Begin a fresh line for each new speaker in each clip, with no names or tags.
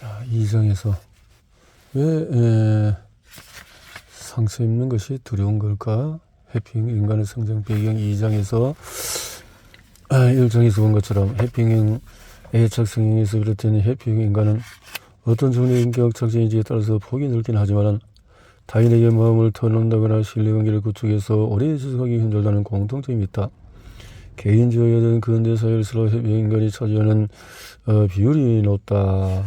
자, 2장에서 왜 상처 입는 것이 두려운 걸까? 해핑 인간의 성장 배경 2장에서 1장에서 본 것처럼 해핑행 애착 성향에서 비롯된 해핑 인간은 어떤 종류의 인격 특징인지에 따라서 폭이 넓긴 하지만 타인에게 마음을 터놓는다거나 신뢰관계를 구축해서 오래 지속하기 힘들다는 공통점이 있다. 개인주의든 근대 사회를 서로 해핑 인간이 차지하는 비율이 높다.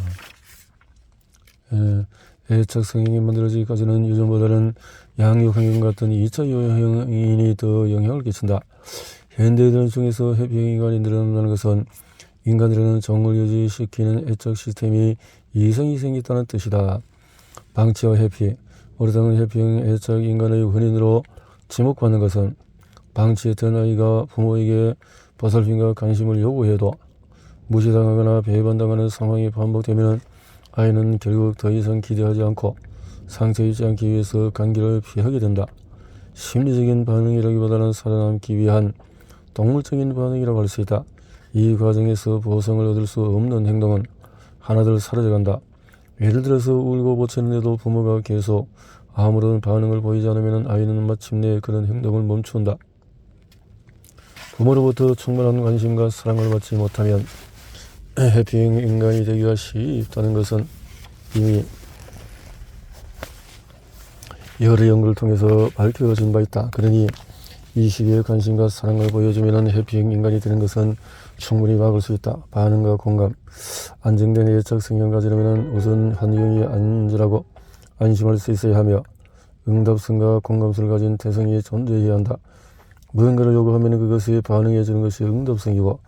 애착 성향이 만들어지기까지는 유전보다는 양육 환경 같은 2차 요인이 더 영향을 끼친다. 현대인들 중에서 해피형 인간이 늘어난다는 것은 인간들은 정을 유지시키는 애착 시스템이 이성이 생겼다는 뜻이다. 방치와 회피, 오래당은 해피형 애착 인간의 원인으로 지목받는 것은 방치했던 아이가 부모에게 보살핌과 관심을 요구해도 무시당하거나 배반당하는 상황이 반복되면 아이는 결국 더 이상 기대하지 않고 상처 입지 않기 위해서 관계를 피하게 된다. 심리적인 반응이라기보다는 살아남기 위한 동물적인 반응이라고 할 수 있다. 이 과정에서 보상을 얻을 수 없는 행동은 하나둘 사라져간다. 예를 들어서 울고 보채는데도 부모가 계속 아무런 반응을 보이지 않으면 아이는 마침내 그런 행동을 멈춘다. 부모로부터 충분한 관심과 사랑을 받지 못하면 해피형 인간이 되기가 쉽다는 것은 이미 여러 연구를 통해서 밝혀진 바 있다. 그러니 이 시기에 관심과 사랑을 보여주면 해피형 인간이 되는 것은 충분히 막을 수 있다. 반응과 공감, 안정된 애착 성향을 가지려면 우선 환경이 안전하고 안심할 수 있어야 하며 응답성과 공감성을 가진 태성이 존재해야 한다. 무언가를 요구하면 그것에 반응해 주는 것이 응답성이고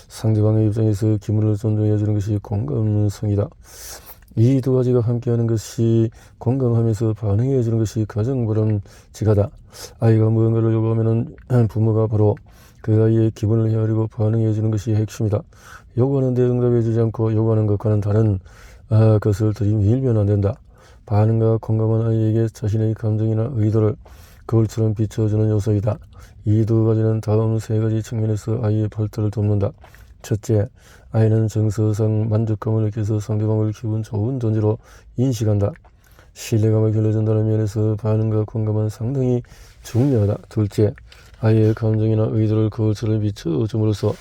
상대방의 입장에서 기분을 존중해 주는 것이 공감성이다. 이 두 가지가 함께하는 것이 공감하면서 반응해 주는 것이 가장 바람직하다. 아이가 무언가를 요구하면 부모가 바로 그 아이의 기분을 헤아리고 반응해 주는 것이 핵심이다. 요구하는데 응답해 주지 않고 요구하는 것과는 다른 것을 들이밀면 안 된다. 반응과 공감한 아이에게 자신의 감정이나 의도를 거울처럼 비춰주는 요소이다. 이 두 가지는 다음 세 가지 측면에서 아이의 발달을 돕는다. 첫째, 아이는 정서상 만족감을 느껴서 상대방을 기분 좋은 존재로 인식한다. 신뢰감을 길러준다는 면에서 반응과 공감은 상당히 중요하다. 둘째, 아이의 감정이나 의도를 거울처럼 비춰줌으로써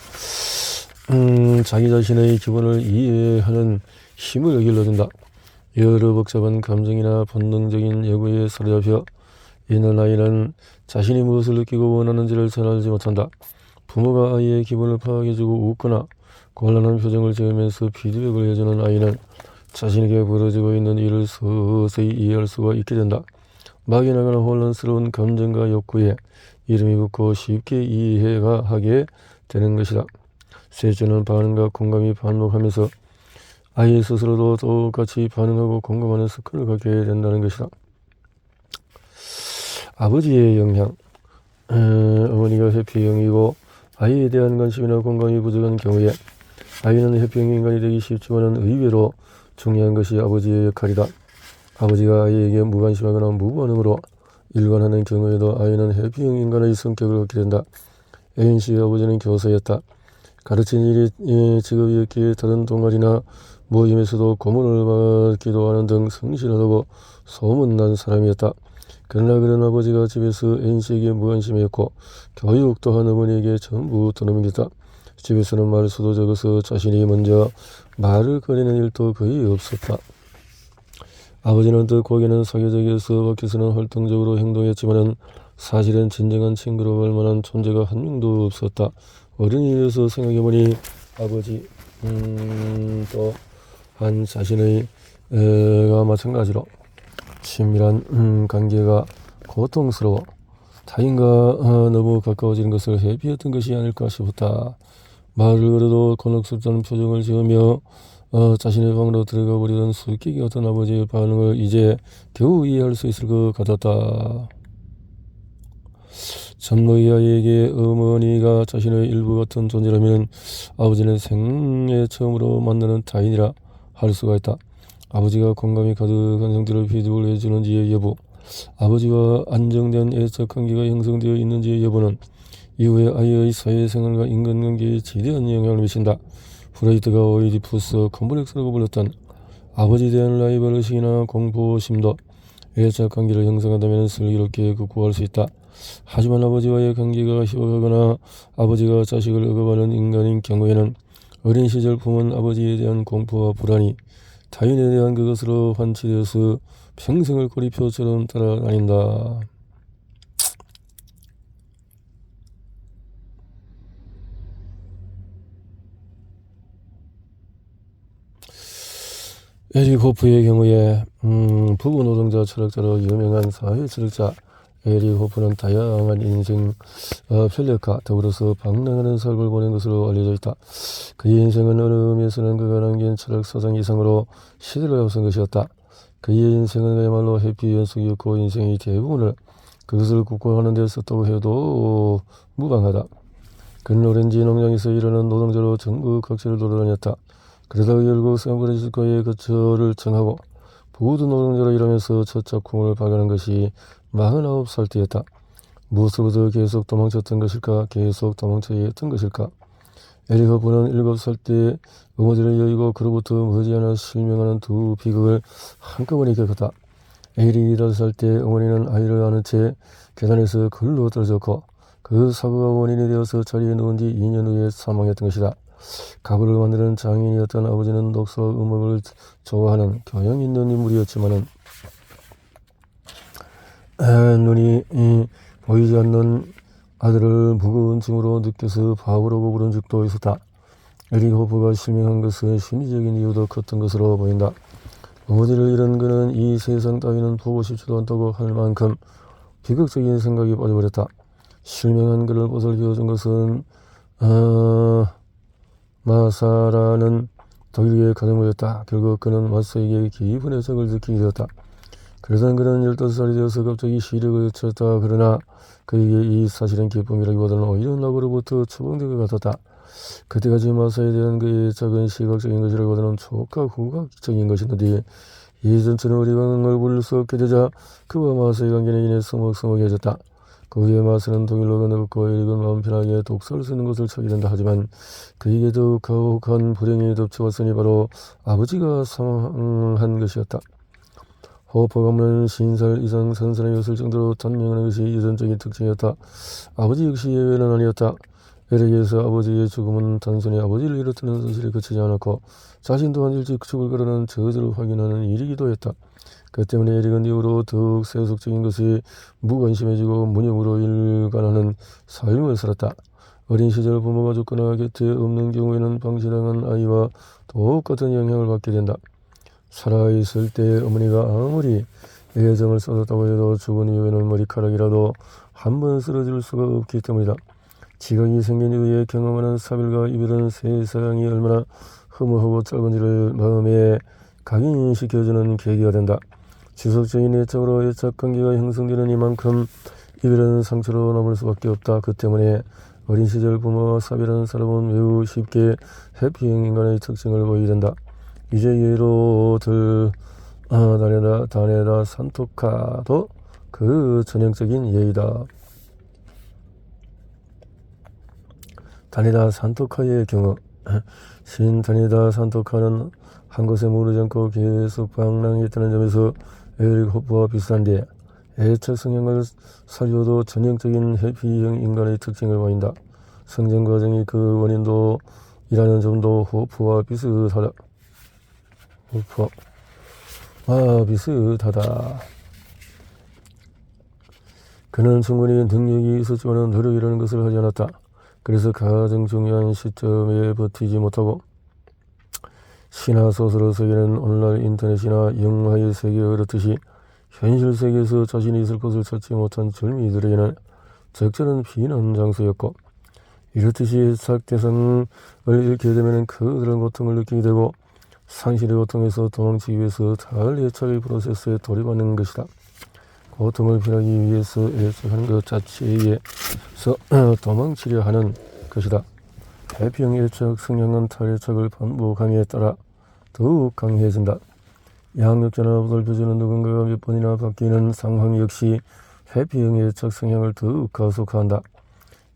자기 자신의 기분을 이해하는 힘을 길러준다. 여러 복잡한 감정이나 본능적인 요구에 사로잡혀 있는 아이는 자신이 무엇을 느끼고 원하는지를 잘 알지 못한다. 부모가 아이의 기분을 파악해주고 웃거나 곤란한 표정을 지으면서 피드백을 해주는 아이는 자신에게 벌어지고 있는 일을 서서히 이해할 수가 있게 된다. 막연하거나 혼란스러운 감정과 욕구에 이름이 붙고 쉽게 이해가 하게 되는 것이다. 셋째는 반응과 공감이 반복하면서 아이 스스로도 똑같이 반응하고 공감하는 습관을 갖게 된다는 것이다. 아버지의 영향, 어머니가 해피형이고 아이에 대한 관심이나 공감이 부족한 경우에 아이는 해피형 인간이 되기 쉽지만 의외로 중요한 것이 아버지의 역할이다. 아버지가 아이에게 무관심하거나 무반응으로 일관하는 경우에도 아이는 해피형 인간의 성격을 갖게 된다. A씨의 아버지는 교사였다. 가르친 일이 직업이었기에 다른 동아리나 모임에서도 고문을 받기도 하는 등 성실하다고 소문난 사람이었다. 그러나 그런 아버지가 집에서 N씨에게 무관심했고 교육 또한 어머니에게 전부 떠넘겼다. 집에서는 말수도 적어서 자신이 먼저 말을 꺼내는 일도 거의 없었다. 아버지는 뜻고기는 사교적이어서 밖에서는 활동적으로 행동했지만 사실은 진정한 친구로 할 만한 존재가 한 명도 없었다. 어른이어서 생각해보니 아버지 또한 자신의 가 마찬가지로 친밀한 관계가 고통스러워 타인과 너무 가까워지는 것을 회피했던 것이 아닐까 싶었다. 말을 걸어도 곤혹스럽다는 표정을 지으며 자신의 방으로 들어가 버리던 수수께끼 같은 아버지의 반응을 이제 겨우 이해할 수 있을 것 같았다. 전노의 아이에게 어머니가 자신의 일부 같은 존재라면 아버지는 생애 처음으로 만나는 타인이라 할 수가 있다. 아버지가 공감이 가득한 형태로 피드백을 해주는지의 여부, 아버지와 안정된 애착 관계가 형성되어 있는지의 여부는 이후에 아이의 사회생활과 인간관계에 지대한 영향을 미친다. 프로이트가 오이디푸스 컴플렉스라고 불렀던 아버지에 대한 라이벌 의식이나 공포심도 애착 관계를 형성한다면 슬기롭게 극복할 수 있다. 하지만 아버지와의 관계가 희박하거나 아버지가 자식을 억압하는 인간인 경우에는 어린 시절 품은 아버지에 대한 공포와 불안이 타인에 대한 그것으로 환치되어서 평생을 꼬리표처럼 따라다닌다. 에릭 호프의 경우에 부부 노동자 철학자로 유명한 사회 철학자 에릭 호프는 다양한 인생 편력과 더불어서 방랑하는 삶을 보낸 것으로 알려져 있다. 그의 인생은 어느 의미에서는 그가 남긴 철학 사상 이상으로 시대를 앞선 것이었다. 그의 인생은 그야말로 해피 연속이었고 인생의 대부분을 그것을 극복하는 데 썼다고 해도 무방하다. 그는 오렌지 농장에서 일하는 노동자로 전국 각지를 돌아다녔다. 그러다가 결국 샌프란시스코의 거처를 정하고 부두 노동자로 일하면서 첫 작품을 발견한 것이 49살 때였다. 무엇으로부터 계속 도망쳤던 것일까? 계속 도망쳐야 했던 것일까? 에릭 호프는 7살 때 어머니를 여의고 그로부터 머지않아 실명하는 두 비극을 한꺼번에 겪었다. 에릭이 5살 때 어머니는 아이를 안은 채 계단에서 글로 떨어졌고 그 사고가 원인이 되어서 자리에 누운 뒤 2년 후에 사망했던 것이다. 가구를 만드는 장인이었던 아버지는 독서와 음악을 좋아하는 교양 있는 인물이었지만은 눈이 보이지 않는 아들을 무거운 짐으로 느껴서 바보라고 부른 적도 있었다. 에릭 호프가 실명한 것은 심리적인 이유도 컸던 것으로 보인다. 어머니를 잃은 그는 이 세상 따위는 보고 싶지도 않다고 할 만큼 비극적인 생각이 빠져버렸다. 실명한 그를 보살펴준 것은 마사라는 독일계 가정부였다. 결국 그는 마사에게 깊은 애정을 느끼게 되었다. 그러던 그는 15살이 되어서 갑자기 시력을 찾았다. 그러나 그에게 이 사실은 기쁨이라기보다는 오히려 낙오로부터 처방된 것 같았다. 그때까지 마사에 대한 그의 작은 시각적인 것이라기보다는 촉각 후각적인 것이었는데 예전처럼 어리광을 부를 수 없게 되자 그와 마사의 관계는 이내 서먹서먹해졌다. 그 후에 마사는 독일로 건너갔고 에릭은 마음 편하게 독서를 쓰는 것을 찾게 된다. 하지만 그에게 더욱 가혹한 불행이 덮쳐왔으니 바로 아버지가 사망한 것이었다. 호프 가문은 50살 이상 산 사람이었을 정도로 단명한 것이 유전적인 특징이었다. 아버지 역시 예외는 아니었다. 에릭에서 아버지의 죽음은 단순히 아버지를 잃었다는 사실에 그치지 않았고 자신 또한 일찍 죽을 거라는 저절을 확인하는 일이기도 했다. 그 때문에 에릭은 이후로 더욱 세속적인 것이 무관심해지고 무념으로 일관하는 삶을 살았다. 어린 시절 부모가 죽거나 곁에 없는 경우에는 방치당한 아이와 똑같은 영향을 받게 된다. 살아있을 때 어머니가 아무리 애정을 쏟았다고 해도 죽은 이후에는 머리카락이라도 한 번 쓰러질 수가 없기 때문이다. 지각이 생긴 이후에 경험하는 사별과 이별은 세상이 얼마나 허무하고 짧은지를 마음에 각인시켜주는 계기가 된다. 지속적인 애착으로 애착관계가 형성되는 이만큼 이별은 상처로 남을 수밖에 없다. 그 때문에 어린 시절 부모와 사별한 사람은 매우 쉽게 해피형 인간의 특징을 보이게 된다. 이제 예로 다네다 산토카도 그 전형적인 예이다. 다네다 산토카의 경우 신 다네다 산토카는 한 곳에 머무르지 않고 계속 방랑했다는 점에서 에릭 호프와 비슷한데 애착 성향을 살려도 전형적인 해피형 인간의 특징을 보인다. 성장 과정이 그 원인도 이라는 점도 호프와 비슷하다. 비슷하다. 그는 충분히 능력이 있었지만 노력이라는 것을 하지 않았다. 그래서 가장 중요한 시점에 버티지 못하고 신화 소설의 세계는 오늘날 인터넷이나 영화의 세계와 그렇듯이 현실 세계에서 자신이 있을 곳을 찾지 못한 젊이들에게는 적절한 피난 장소였고 이렇듯이 애착 대상을 잃게 되면 그들은 고통을 느끼게 되고 상실의 고통에서 도망치기 위해서 다른 애착의 프로세스에 돌입하는 것이다. 고통을 피하기 위해서 애착하는 것 자체에서 도망치려 하는 것이다. 해피형 애착 성향은 탈애착을 반복함에 따라 더욱 강해진다. 양육자나 보살펴주는 누군가가 몇 번이나 바뀌는 상황 역시 해피형 애착 성향을 더욱 가속화한다.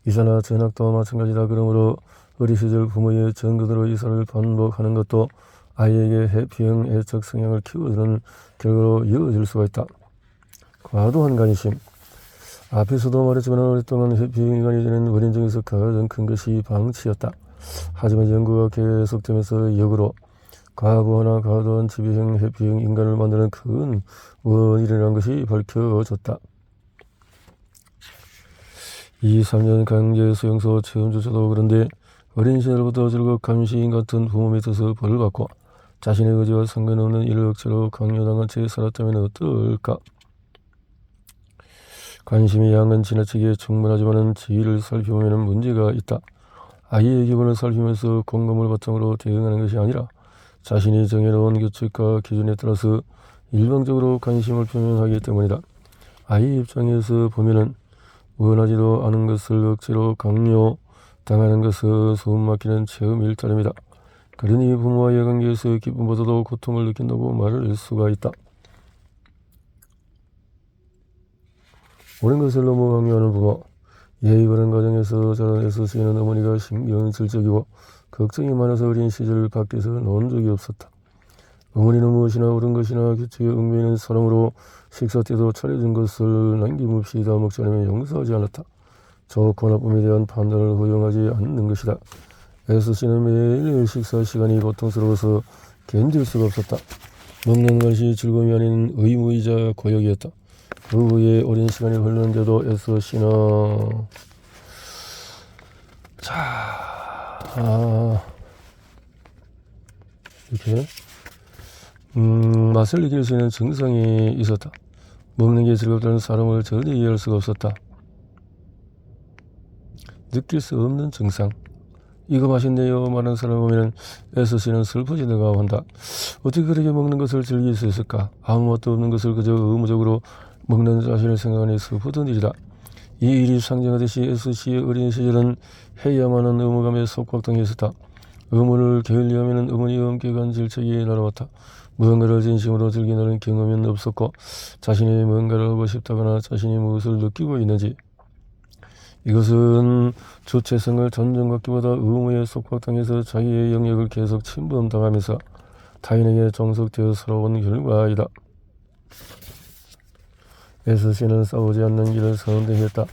이사나 전학도 마찬가지다. 그러므로 어린 시절 부모의 전근으로 이사를 반복하는 것도 아이에게 해피형 애착 성향을 키워주는 결과로 이어질 수가 있다. 과도한 관심. 앞에서도 말했지만 오랫동안 해피형 인간이 되는 원인 중에서 가장 큰 것이 방치였다. 하지만 연구가 계속되면서 역으로 과거나 과도한 지배형 해피형 인간을 만드는 큰 원인이라는 것이 밝혀졌다. 2, 3년 강제 수용소 체험조차도 그런데 어린 시절부터 즐겁 감시인 같은 부모 밑에서 벌을 받고 자신의 의지와 상관없는 일을 억지로 강요당한 채 살았다면 어떨까? 관심의 양은 지나치게 충분하지만 지위를 살펴보면 문제가 있다. 아이의 기분을 살피면서 공감을 바탕으로 대응하는 것이 아니라 자신이 정해놓은 규칙과 기준에 따라서 일방적으로 관심을 표명하기 때문이다. 아이 입장에서 보면은 원하지도 않은 것을 억지로 강요당하는 것은 숨막히는 체험일 따름이다. 그러니 부모와의 관계에서 기쁨보다도 고통을 느낀다고 말할 수가 있다. 옳은 것을 너무 강요하는 부모. 예의 바른 가정에서 자란 SC는 어머니가 신경질적이고 걱정이 많아서 어린 시절 밖에서 논 적이 없었다. 어머니는 무엇이나 옳은 것이나 규칙에 얽매이는 사람으로 식사 때도 차려준 것을 남김없이 다 먹지 않으면 용서하지 않았다. 좋고 나쁨에 대한 판단을 허용하지 않는 것이다. SC는 매일 식사 시간이 고통스러워서 견딜 수가 없었다. 먹는 것이 즐거움이 아닌 의무이자 고역이었다. 그 후에 오랜 시간이 흘렀는데도 SC는 이렇게 맛을 느낄 수 있는 증상이 있었다. 먹는 게 즐겁다는 사람을 전혀 이해할 수가 없었다. 느낄 수 없는 증상. 이거 맛있네요 말하는 사람 보면 SC는 슬퍼지다가 한다. 어떻게 그렇게 먹는 것을 즐길 수 있을까? 아무 맛도 없는 것을 그저 의무적으로 먹는 자신을 생각하니 슬프던 일이다. 이 일이 상징하듯이 SC의 어린 시절은 해야만 하는 의무감에 속박당해 있었다. 의무를 게을리하면 어머니의 엄격한 질책이 날아왔다. 무언가를 진심으로 즐기는 경험은 없었고 자신이 뭔가를 하고 싶다거나 자신이 무엇을 느끼고 있는지 이것은 주체성을 존중받기보다 의무에 속박당해서 자기의 영역을 계속 침범당하면서 타인에게 종속되어 살아온 결과이다. SC는 싸우지 않는 길을 선택했다.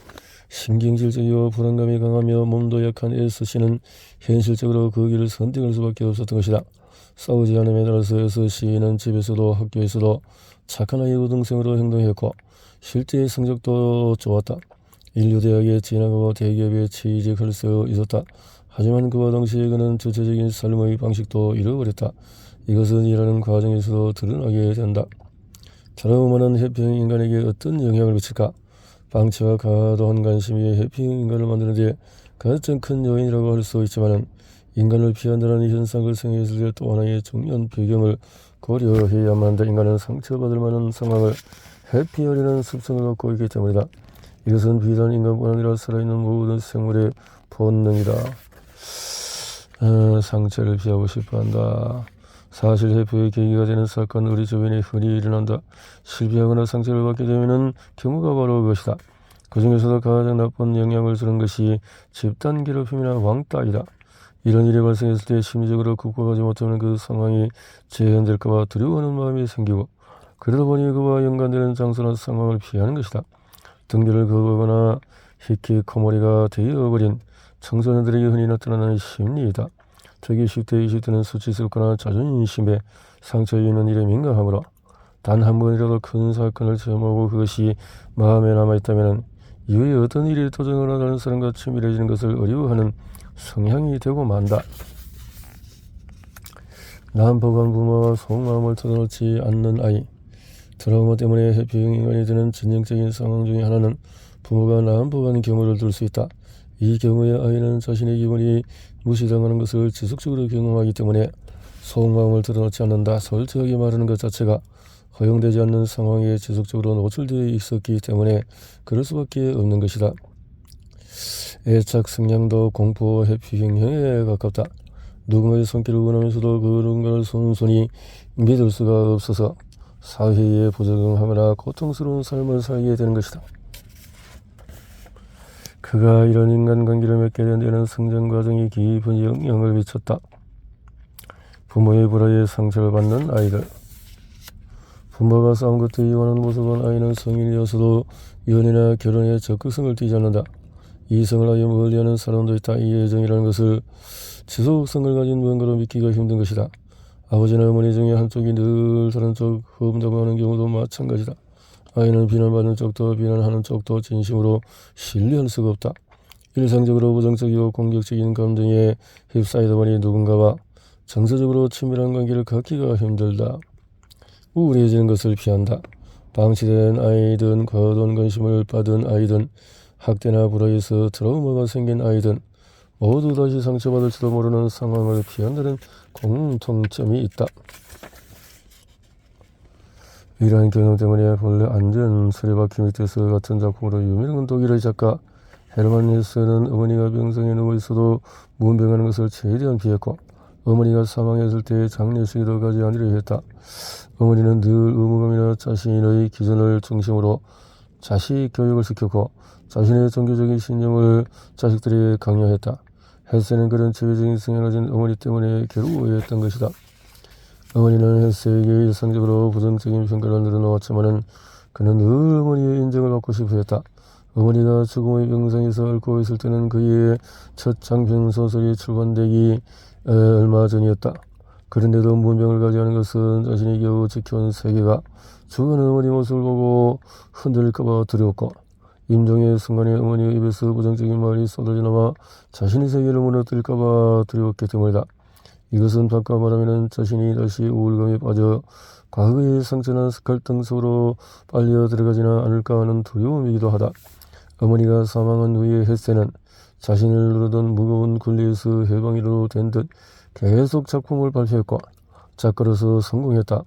신경질적이고 불안감이 강하며 몸도 약한 SC는 현실적으로 그 길을 선택할 수밖에 없었던 것이다. 싸우지 않음에 따라서 SC는 집에서도 학교에서도 착한 아이 우등생으로 행동했고 실제 성적도 좋았다. 인류대학에 진학하고 대기업에 취직할 수 있었다. 하지만 그와 동시에 그는 주체적인 삶의 방식도 잃어버렸다. 이것은 일하는 과정에서도 드러나게 된다. 트라우마는 해피형 인간에게 어떤 영향을 미칠까? 방치와 과도한 관심이 해피형 인간을 만드는데 가장 큰 요인이라고 할 수 있지만 인간을 피한다는 현상을 생각했을 때 또 하나의 중요한 배경을 고려해야만 한다. 인간은 상처받을 만한 상황을 회피하려는 습성을 갖고 있기 때문이다. 이것은 비단 인간뿐 아니라 살아있는 모든 생물의 본능이다. 상처를 피하고 싶어한다. 사실 회피의 계기가 되는 사건은 우리 주변에 흔히 일어난다. 실패하거나 상처를 받게 되면 경우가 바로 그것이다. 그 중에서도 가장 나쁜 영향을 주는 것이 집단 괴롭힘이나 왕따이다. 이런 일이 발생했을 때 심리적으로 극복하지 못하면 그 상황이 재현될까 봐 두려워하는 마음이 생기고 그러다 보니 그와 연관되는 장소나 상황을 피하는 것이다. 등교를 거부하거나 히키코모리가 되어버린 청소년들에게 흔히 나타나는 심리이다. 특히 10대, 20대는 수치스럽거나 자존심에 상처 입는 일에 민감하므로 단 한 번이라도 큰 사건을 체험하고 그것이 마음에 남아있다면 이후에 어떤 일이 도전하거나 다른 사람과 친밀해지는 것을 어려워하는 성향이 되고 만다. 난폭한 부모와 속마음을 털어놓지 않는 아이. 트라우마 때문에 해피형 인간이 되는 전형적인 상황 중에 하나는 부모가 난폭한 경우를 들 수 있다. 이 경우에 아이는 자신의 기분이 무시당하는 것을 지속적으로 경험하기 때문에 속마음을 드러놓지 않는다. 솔직하게 말하는 것 자체가 허용되지 않는 상황에 지속적으로 노출되어 있었기 때문에 그럴 수밖에 없는 것이다. 애착 성향도 공포 해피형에 가깝다. 누군가의 손길을 원하면서도 그 누군가를 순순히 믿을 수가 없어서 사회에 부적응하거나 고통스러운 삶을 살게 되는 것이다. 그가 이런 인간관계를 맺게 된 데는 성장 과정이 깊은 영향을 미쳤다. 부모의 불화에 상처를 받는 아이들. 부모가 싸운 끝에 이혼하는 모습은 아이는 성인이어서도 연애나 결혼에 적극성을 띠지 않는다. 이성을 아예 멀리하는 사람도 있다. 이 애정이라는 것을 지속성을 가진 무언가로 믿기가 힘든 것이다. 아버지나 어머니 중에 한쪽이 늘 다른 쪽 험담하는 경우도 마찬가지다. 아이는 비난받는 쪽도 비난하는 쪽도 진심으로 신뢰할 수가 없다. 일상적으로 부정적이고 공격적인 감정에 휩싸이다 보니 누군가와 정서적으로 친밀한 관계를 갖기가 힘들다. 우울해지는 것을 피한다. 방치된 아이든 과도한 관심을 받은 아이든 학대나 불화에서 트라우마가 생긴 아이든 모두 다시 상처받을지도 모르는 상황을 피한다는 공통점이 있다. 이러한 경험 때문에 본래 안전 수레바퀴 밑에서 같은 작품으로 유명한 독일의 작가 헤르만 헤세는 어머니가 병상에 누워있어도 문병하는 것을 최대한 피했고 어머니가 사망했을 때 장례식에도 가지 않으려 했다. 어머니는 늘 의무감이나 자신의 기준을 중심으로 자식 교육을 시켰고 자신의 종교적인 신념을 자식들에게 강요했다. 헤세는 그런 체계적인 성향을 가진 어머니 때문에 괴로워했던 것이다. 어머니는 헤세에게 일상적으로 부정적인 평가를 늘어놓았지만 그는 늘 어머니의 인정을 받고 싶어 했다. 어머니가 죽음의 병상에서 앓고 있을 때는 그의 첫 장편 소설이 출간되기 얼마 전이었다. 그런데도 문병을 가져가는 것은 자신이 겨우 지켜온 세계가 죽어가는 어머니 모습을 보고 흔들릴까봐 두려웠고 임종의 순간에 어머니의 입에서 부정적인 말이 쏟아져 나와 자신의 세계를 무너뜨릴까봐 두려웠기 때문이다. 이것은 바꿔 말하면 자신이 다시 우울감에 빠져 과거의 상처나 갈등 속으로 빨려 들어가지는 않을까 하는 두려움이기도 하다. 어머니가 사망한 후에 헤세는 자신을 누르던 무거운 굴레에서 해방이라도 된 듯 계속 작품을 발표했고 작가로서 성공했다.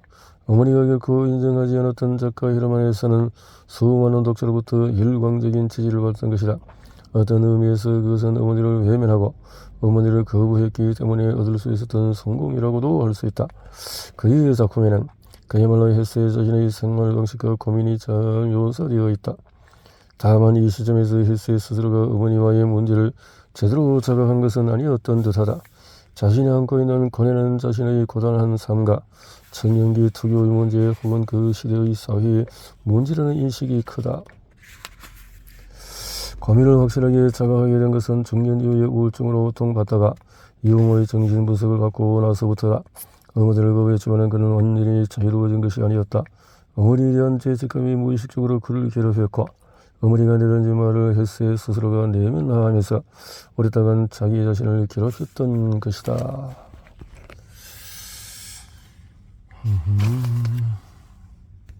어머니가 결코 인정하지 않았던 작가 헤르만 헤세는 수많은 독자로부터 일광적인 지지를 받았던 것이다. 어떤 의미에서 그것은 어머니를 외면하고 어머니를 거부했기 때문에 얻을 수 있었던 성공이라고도 할 수 있다. 그의 작품에는 그야말로 헤세 자신의 생활 방식과 고민이 잘 묘사되어 있다. 다만 이 시점에서 헤세 스스로가 어머니와의 문제를 제대로 자각한 것은 아니었던 듯하다. 자신이 안고 있는 고뇌는 자신의 고단한 삶과 청년기 특유의 문제 혹은 그 시대의 사회의 문제라는 인식이 크다. 고민을 확실하게 자각하게 된 것은 중년 이후에 우울증으로 고통받다가 이후의 정신분석을 받고 나서부터다. 어머니를 거부했지만 그는 완전히 자유로워진 것이 아니었다. 어머니에 대한 죄책감이 무의식적으로 그를 괴롭혔고 어머니가 내던진 말을 헤세 스스로가 내면화하면서 오랫동안 자기 자신을 괴롭혔던 것이다.